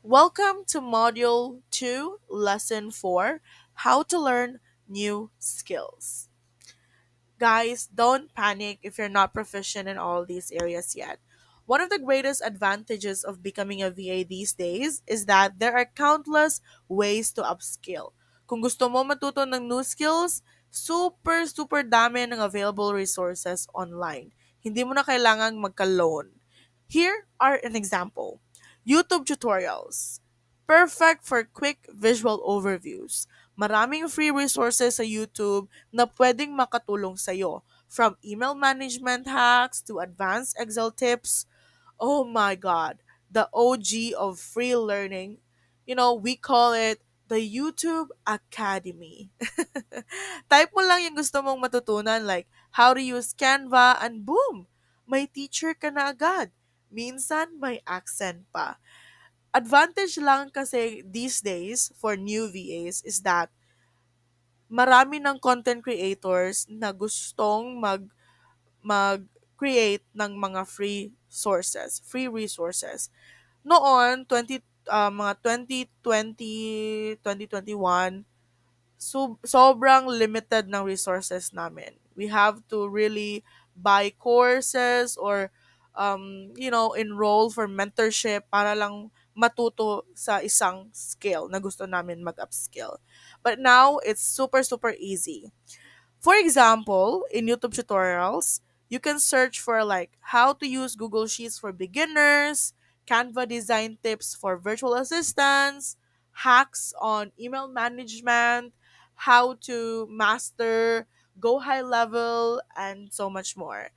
Welcome to Module 2, Lesson 4, How to Learn New Skills. Guys, don't panic if you're not proficient in all these areas yet. One of the greatest advantages of becoming a VA these days is that there are countless ways to upskill. Kung gusto mo matuto ng new skills, super dami ng available resources online. Hindi mo na kailangang magka-loan. Here are an example. YouTube tutorials. Perfect for quick visual overviews. Maraming free resources sa YouTube na pwedeng makatulong sa'yo. From email management hacks to advanced Excel tips. Oh my God, the OG of free learning. We call it the YouTube Academy. Type mo lang yung gusto mong matutunan like how to use Canva and boom! May teacher ka na agad. Minsan may accent pa. Advantage lang kasi these days for new VAs is that marami ng content creators na gustong mag-create ng mga free resources. Noon, mga 2020, 2021, sobrang limited ng resources namin. We have to really buy courses or enroll for mentorship para lang matuto sa isang skill na gusto namin mag-upskill. But now, it's super easy. For example, in YouTube tutorials, you can search for like how to use Google Sheets for beginners, Canva design tips for virtual assistants, hacks on email management, how to master, go high level, and so much more.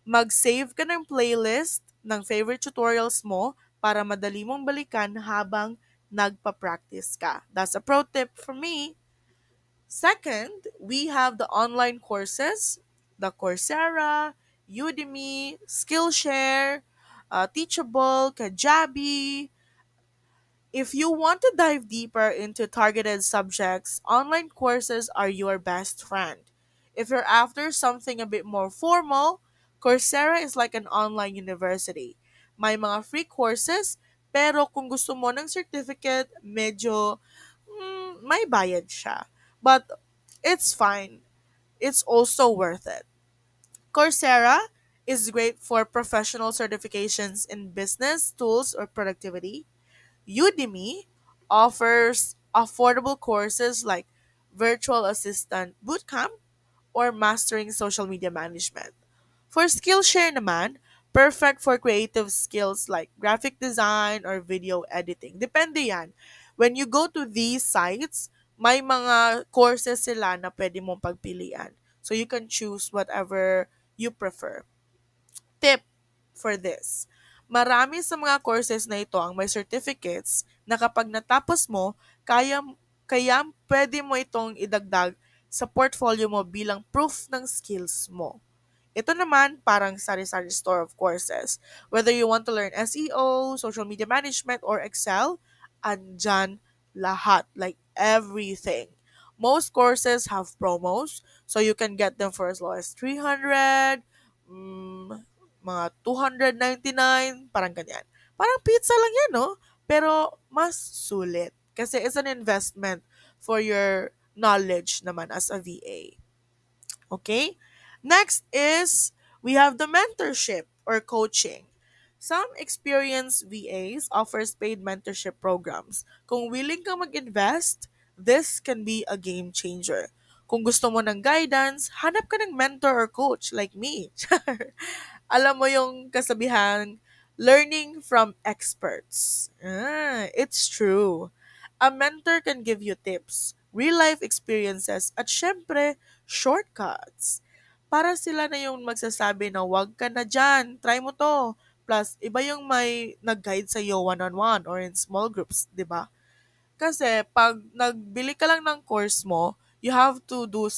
Mag-save ka ng playlist ng favorite tutorials mo para madali mong balikan habang nagpa-practice ka. That's a pro tip for me. Second, we have the online courses, the Coursera, Udemy, Skillshare, Teachable, Kajabi. If you want to dive deeper into targeted subjects, online courses are your best friend. If you're after something a bit more formal, Coursera is like an online university. May mga free courses, pero kung gusto mo ng certificate, medyo may bayad siya. But it's fine. It's also worth it. Coursera is great for professional certifications in business, tools, or productivity. Udemy offers affordable courses like Virtual Assistant Bootcamp or Mastering Social Media Management. For Skillshare naman, perfect for creative skills like graphic design or video editing. Depende yan. When you go to these sites, may mga courses sila na pwede mong pagpilian. So you can choose whatever you prefer. Tip for this. Marami sa mga courses na ito ang may certificates na kapag natapos mo, kaya pwede mo itong idagdag sa portfolio mo bilang proof ng skills mo. Ito naman parang sari-sari store of courses. Whether you want to learn SEO, social media management, or Excel, andyan lahat, like everything. Most courses have promos, so you can get them for as low as 300, mga 299, parang ganyan. Parang pizza lang yan, no? Pero mas sulit. Kasi it's an investment for your knowledge naman as a VA. Okay? Next is we have the mentorship or coaching. Some experienced VAs offers paid mentorship programs. Kung willing kang mag-invest, this can be a game changer. Kung gusto mo ng guidance, hanap ka ng mentor or coach like me. Alam mo yung kasabihan, learning from experts. It's true. A mentor can give you tips, real-life experiences, at syempre, shortcuts. Para sila na yung magsasabi na wag ka na dyan, try mo to. Plus, iba yung may nag-guide sa'yo one-on-one or in small groups, di ba? Kasi pag nagbili ka lang ng course mo, you have to do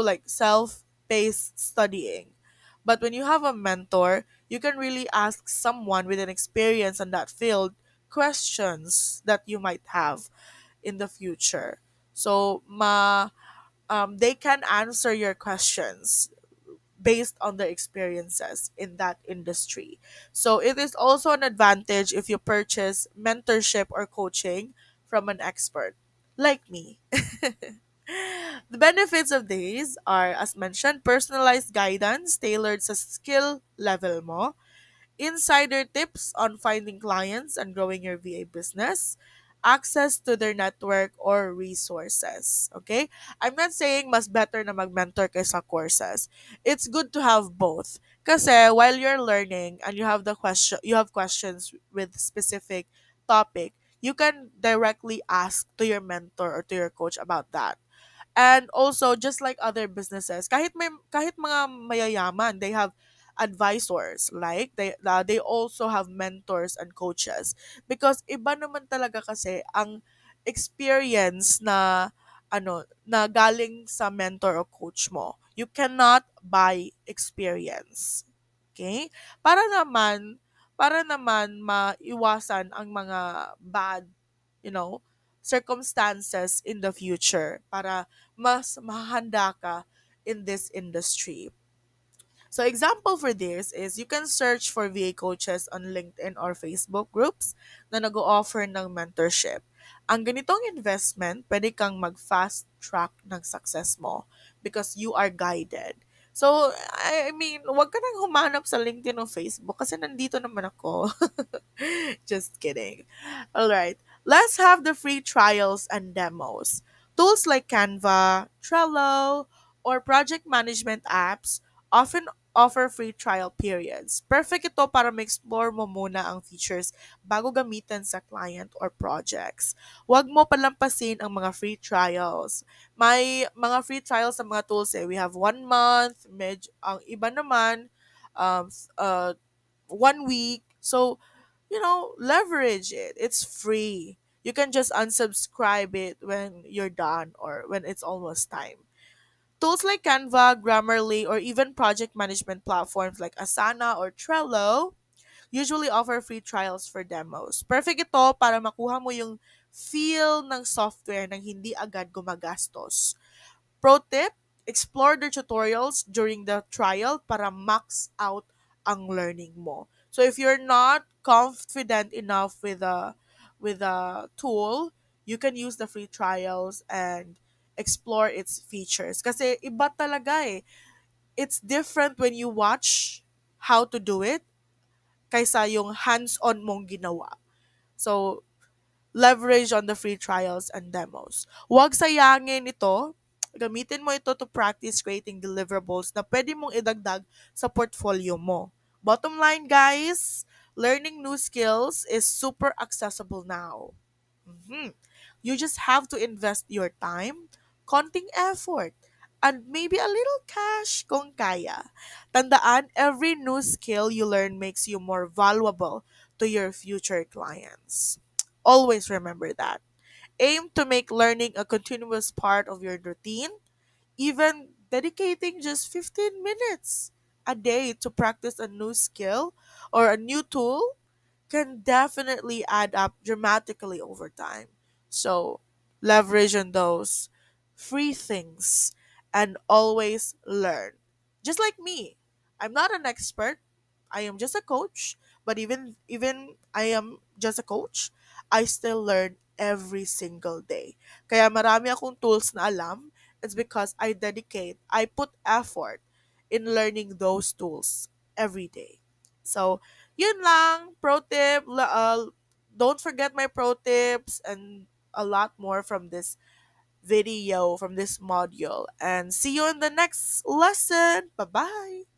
like self-paced studying. But when you have a mentor, you can really ask someone with an experience in that field questions that you might have in the future. So they can answer your questions based on their experiences in that industry. So it is also an advantage if you purchase mentorship or coaching from an expert like me. The benefits of these are, as mentioned, personalized guidance tailored sa skill level mo, insider tips on finding clients and growing your VA business, access to their network or resources. Okay? I'm not saying mas better na mag-mentor kaysa courses. It's good to have both. Kasi while you're learning and you have questions with specific topic, you can directly ask to your mentor or to your coach about that. And also, just like other businesses, kahit mga mayayaman, they have advisors, like they also have mentors and coaches, because iba naman talaga kasi ang experience na na galing sa mentor o coach mo. You cannot buy experience. Okay? Para naman maiwasan ang mga bad, you know, circumstances in the future, para mas mahanda ka in this industry. So example for this is you can search for VA coaches on LinkedIn or Facebook groups na nag-o-offer ng mentorship. Ang ganitong investment, pwede kang mag-fast track ng success mo because you are guided. So, I mean, wag ka nang humanap sa LinkedIn o Facebook kasi nandito naman ako. Just kidding. All right. Let's have the free trials and demos. Tools like Canva, Trello, or project management apps often offer free trial periods. Perfect ito para ma-explore mo muna ang features bago gamitin sa client or projects. Huwag mo palampasin ang mga free trials. May mga free trials sa mga tools eh. We have 1 month, ang iba naman, um, s- uh, 1 week. So, leverage it. It's free. You can just unsubscribe it when you're done or when it's almost time. Tools like Canva, Grammarly, or even project management platforms like Asana or Trello usually offer free trials for demos. Perfect ito para makuha mo yung feel ng software nang hindi agad gumagastos. Pro tip, explore the tutorials during the trial para max out ang learning mo. So if you're not confident enough with a tool, you can use the free trials and explore its features. Kasi iba talaga eh. It's different when you watch how to do it kaysa yung hands-on mong ginawa. So, leverage on the free trials and demos. Huwag sayangin ito. Gamitin mo ito to practice creating deliverables na pwede mong idagdag sa portfolio mo. Bottom line, guys, learning new skills is super accessible now. Mhm. You just have to invest your time, konting effort, and maybe a little cash kung kaya. Tandaan, every new skill you learn makes you more valuable to your future clients. Always remember that. Aim to make learning a continuous part of your routine, even dedicating just 15 minutes a day to practice a new skill or a new tool can definitely add up dramatically over time. So, leverage on those free things and always learn. Just like me, I'm not an expert. I am just a coach, but even I am just a coach, I still learn every single day. Kaya marami akong tools na alam. It's because I put effort in learning those tools every day. So, yun lang, pro tip, don't forget my pro tips and a lot more from this video, from this module. And see you in the next lesson. Bye-bye.